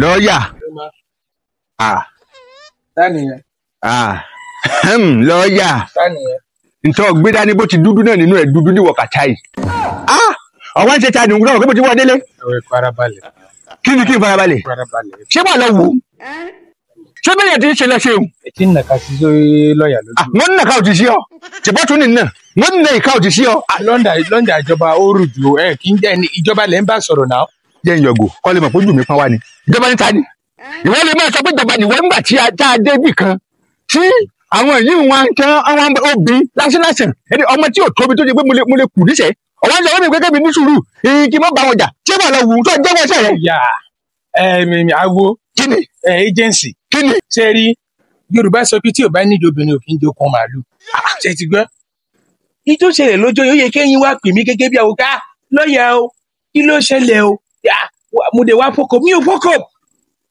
lọ́ọ̀yà lọ́ọ̀yà ntọ́ gbé dání bó ti dúdú náà nínú ẹ̀ dúdú ní wọ̀kàtà yìí ọwọ́ ń ṣe ta nìyẹn náà kí mo ti wá délé. kí ni kí n farabalẹ̀ ṣé wà lọ wò ó ṣé bẹ́ẹ̀ yẹn ti ń ṣe lẹ́sẹ̀ o. ètí ń nàka sí lọ́ọ̀yà lójú. wọ́n ń nàka òtí sí ọ ṣùgbọ́n tún nìyẹn náà wọ́n ń nà ìka òtí sí ọ. lọ́ndà ìjọba ó rù jù ẹ kì í jẹ́ ní ìjọba lẹ́ ń bá sọ̀rọ̀ náà. jẹ́ ìyọ̀gò kọ́ lè mọ̀ pé ojú mi pọ́n wá ni ìjọba ní ta ni ìwọ́n lè máa sọ pé ìjọba nìwọ́n nígbà tí a dé bì kan tí àwọn yìí wọn tán àwọn obìnrin lásìlásìn ọmọ tí ò tóbi tó ṣe pé mo lè kù níṣẹ́ ọ̀wọ́n sọ wọ́n mi gẹ́gẹ́ bí ní sùúrù kí n má bá wọn jà tí wọ́n lọ wù ú tó jẹ́wọ́ ẹsẹ̀ rẹ̀. àwo kíni agency kíni. ṣe rí Yorùbá sọ pé tí ò bá nídìí obìnrin ò kí ń jókòó màálù ṣe ti gbọ́. ìjọ ṣẹlẹ̀ lọ́jọ́ yóò yẹ kéyìn wá pè mí gẹ́gẹ́ bí àwọn ká lọ́ọ̀yà o kí ló ṣẹlẹ̀ o mo dé wá fọkọ̀ mi ò fọkọ̀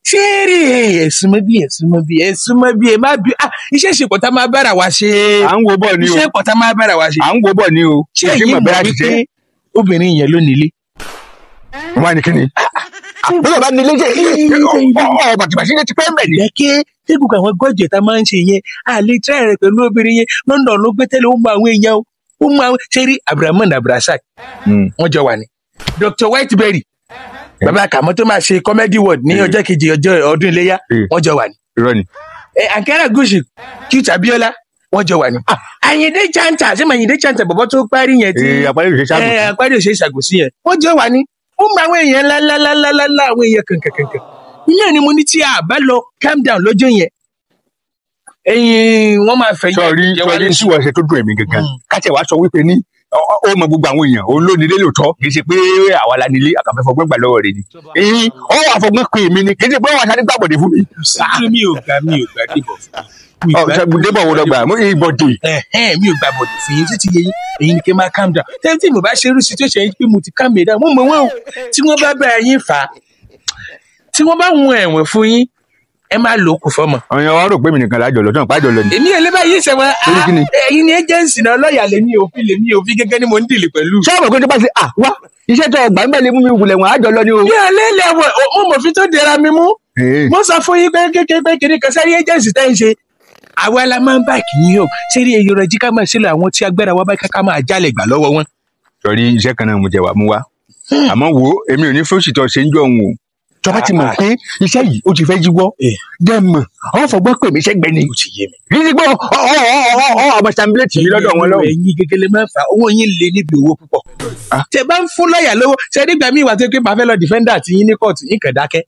ṣé rí ẹ̀sùn mọ́ bí ẹ má bí iṣẹ́ ìṣèpọ̀ tá máa bára wa ṣe. à ń wo bọ̀ ni o iṣẹ́ ìpọ̀ tá máa bára wa ṣe. à ń wo bọ̀ ni o. ṣé èyí mọ̀ wípé obìnrin yẹn ló nílé. wọ́n á ní kíni. bọ́lá bá nílé jẹ́ bàtìbàtì ní ti pẹ́ mẹ́ ni. lẹ́kẹ́ tẹ́gùn àwọn gọ́jẹ̀ tá máa ń ṣe yẹn àlè tíra rẹ̀ pẹ̀lú obìnrin yẹn London ló gbé tẹ́lẹ̀ ó mọ àwọn èèyàn ó mọ àwọn ṣe rí Abdulrahman Abdulrasaq wọ́n jọ wà ní Dr. Whiteberry bàbá kàmọ́ tó máa ṣe comedy world ní ọjọ́ kejì ọdún iléyá wọ́n jọ wà ní. irọ́ ni. Ankara Gushi Cute Abiola wọ́n jọ wà ní. Àyìndé Chanta ṣé Àyìndé Chanta bọ̀bọ̀ tó parí yẹn tí àparí òṣè ṣàgòsí yẹn wọ́n jọ wà ní. ó mọ àwọn èèyàn lálálálálá àwọn èèyàn kankankankan. ilé ni mo ní tí a bá lọ calm down lọ́jọ́ yẹn. Wọ́n máa fẹ́ yẹn. sọrí sí wọ́n ṣe tó dùn ẹ̀mí gangan káṣẹ̀ wá sọ wípé ní ó mọ gbogbo àwọn èèyàn òun ló nílé lóòótọ́ kì í ṣe pé àwa la nílé àkànfẹ́ fọgbọ́n gbà lọ́wọ́ rẹ̀ ni. ó wà fọgbọ́n pé èmi ni kì í ṣe pé wọ́n aṣáájú gbàbọ̀dé fún mi. mi ò gbà débọ̀ wo lọ gbà mo ìbọ̀dé. mi ò gbà bọ̀dé fún yín títí yẹn èyí ni kí n máa calm down tẹ́lẹ̀ tí mo bá ṣe irú situation yìí pé mo ti calm down mo mọ̀ wọ́n o tí wọ́n bá bá yín fà á tí wọ́n bá hun ẹ̀wọ̀n fún yín ẹ máa lò ó kù fọmọ. ọyàn wa rò pé mi nìkan lájọ lọ tán pàjọ lọ ni. èmi ò lè bá yín sẹ́wọ̀n ẹ̀yin ni agency náà lọ́ọ̀yà lèmi òfin gẹ́gẹ́ ni mo ń dìlì pẹ̀lú. ṣé ọmọ kan tó bá ṣe wá iṣẹ́ tó ọgbà ń bẹ̀ lè mú mi wulẹ̀ wọn àjọ lọ ni o. mi ò lè lẹ̀wọ̀n mo mọ̀ fi tó dira mi mú. mo sọ fún yín pé kiri kan sáré agency tẹ́ ń ṣe. àwa la máa ń bá kìí o sẹ́rí èyí rẹ̀ jí ká máa sílẹ̀ àwọn tí agbára wa bá ká máa jálẹ̀ gbà lọ́wọ́ wọn. sọrí iṣẹ́ kan náà mo jẹ wà mú wa àmọ́ wo èmi ò ní fóṣìtọ̀ ṣe ń jọ òun o tọ́ba ti mọ̀ pé iṣẹ́ yìí ó ti fẹ́ jíwọ́ dẹ́ mọ̀ ọ́ fọgbọ́n pè mí sẹ́gbẹ́ ni. ó ti yé mi. rí i gbọ́ ọmọ sambiléètì mi lọ́dọ̀ wọn lọ́wọ́. ẹ̀yin gẹ́gẹ́lẹ́ máa ń fa owó yín lé níbi owó púpọ̀. tẹ bá ń fún lọ́ọ̀yà lówó ṣe nígbà míì wà tó pé màá fẹ́ lọ dìfẹ́ndà àti yín ní kóòtù yín kàn dákẹ́.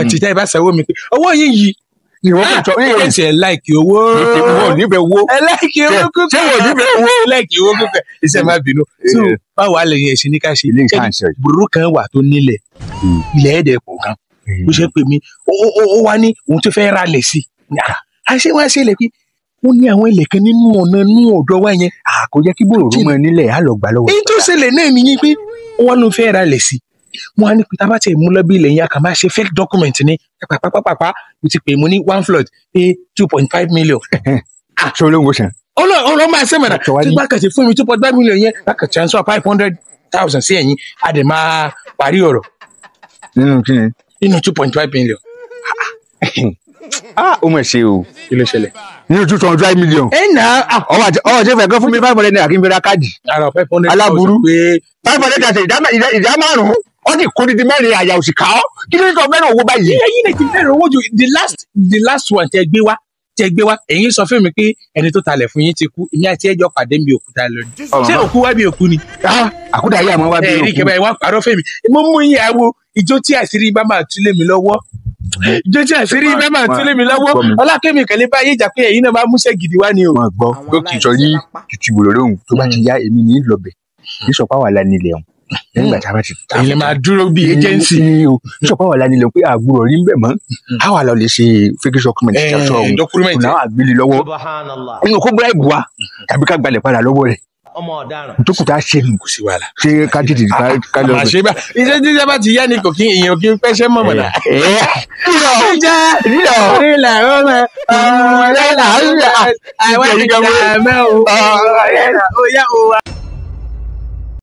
ọtí tẹ́ ẹ bá sanwó mi pé owó yín yìí ìwọ kò tọ́ ẹ ṣe láìkì owó. ìwọ nífẹ̀ẹ́ owó. ẹ láìkì owó kúkẹ́. ṣé wọ́n nífẹ̀ẹ́ owó. ẹ láìkì owó kúkẹ́. iṣẹ́ máa bínú. báwo a lè yẹ ẹ̀sìn ní ká ṣe. burúkú kan wà tó nílẹ̀ ilẹ̀ ẹ̀dẹ̀ pọ̀ kan bó ṣe pè mí ó wá ní òun tó fẹ́ ra lẹ̀ sí i àṣé wá ṣe lẹ̀ pé ó ní àwọn ilẹ̀ kan nínú ọ̀nà inú ọ̀dọ̀ wa yẹn. kò jẹ́ kí bòrò mọ nílẹ̀ á lọ gbà lọ́wọ́. èyí tó ṣẹlẹ̀ náà nìyí pé wọ́n ló fẹ́ ra lẹ̀ sí i wọ́n á ní pété abáṣe ìmúlọ́bí ilẹ̀ yẹn a kà máa ṣe fake document ní pàpàpàpà mo ti pè mo ní 1 flood pé 2.5 million. ṣé olóńgbò sàn. ọlọ́ máa ṣe mọ̀nà tí bá kàn ṣe fún mi 2.5 million yẹn bá kàn transfer 500,000 sí ẹ̀yìn a dẹ̀ máa parí ọ̀rọ̀. nínú kí ni. nínú 2.5 million. ó mọ̀ ṣe o. kí ló ṣẹlẹ̀. nínú 2.5 million. ọwọ́ ṣe fẹ́ kọ́ fún mi 500 naira kí n fi ra káàdì. aláburú 500 ìdá márùn-ún wọ́n ti kó dídí mẹ́rin àyà òsì ká ọ́ kí ló ń sọ mẹ́rin owó báyìí. ẹ̀yin lè ti mẹ́rin owó ju the last one tẹ gbé wá ẹ̀yin sọ fún mi pé ẹni tó talẹ̀ fún yín ti kú ìyá àti ẹjọ́ pàdé mi òkúta lọ ni. ṣé òkú wá bí òkú ni. àkúdà yìí àmọ́ wá bí òkú. ẹ̀rí kẹfà ìwà pàrọ̀ fẹ́mi mo mú yín àwo ìjó tí àṣírí bá máa tú lé mi lọ́wọ́ ọlákẹ́mi kẹ́lẹ́ bá yé jà pé ẹ̀yin náà máa múṣẹ́ gidi wá ni o. wọn gbọ́ gòkè sọrí tìtìbò lóhùn tó bá ti yá èmi ní lọ́bẹ̀ bíṣọ̀pá wà lánilẹ̀ ọ̀hún nígbà tí a bá ti ta. ilé máa dúró bí agency. bíṣọ̀pá wà lánilẹ̀ pé àgbúrò rí bẹ̀ mọ́ àwa lọ lè ṣe fake document ṣàṣọ ọ̀hún ọ̀hún àwọn àgbélé lọ́wọ́ nínú kó bíra ìbùwà tàbí ká gbalẹ̀ padà lọ́wọ́ rẹ̀ nítorí tá a ṣe nù ṣe ká tètè ká lọ. àṣebá iṣẹ́ tí sábà ti yá ni kò kí èèyàn kí n pẹ́ṣẹ́ mọ̀ mọ̀nà. nílò ọmọ ọlọ́lá àwọn ìjà mẹ́ o.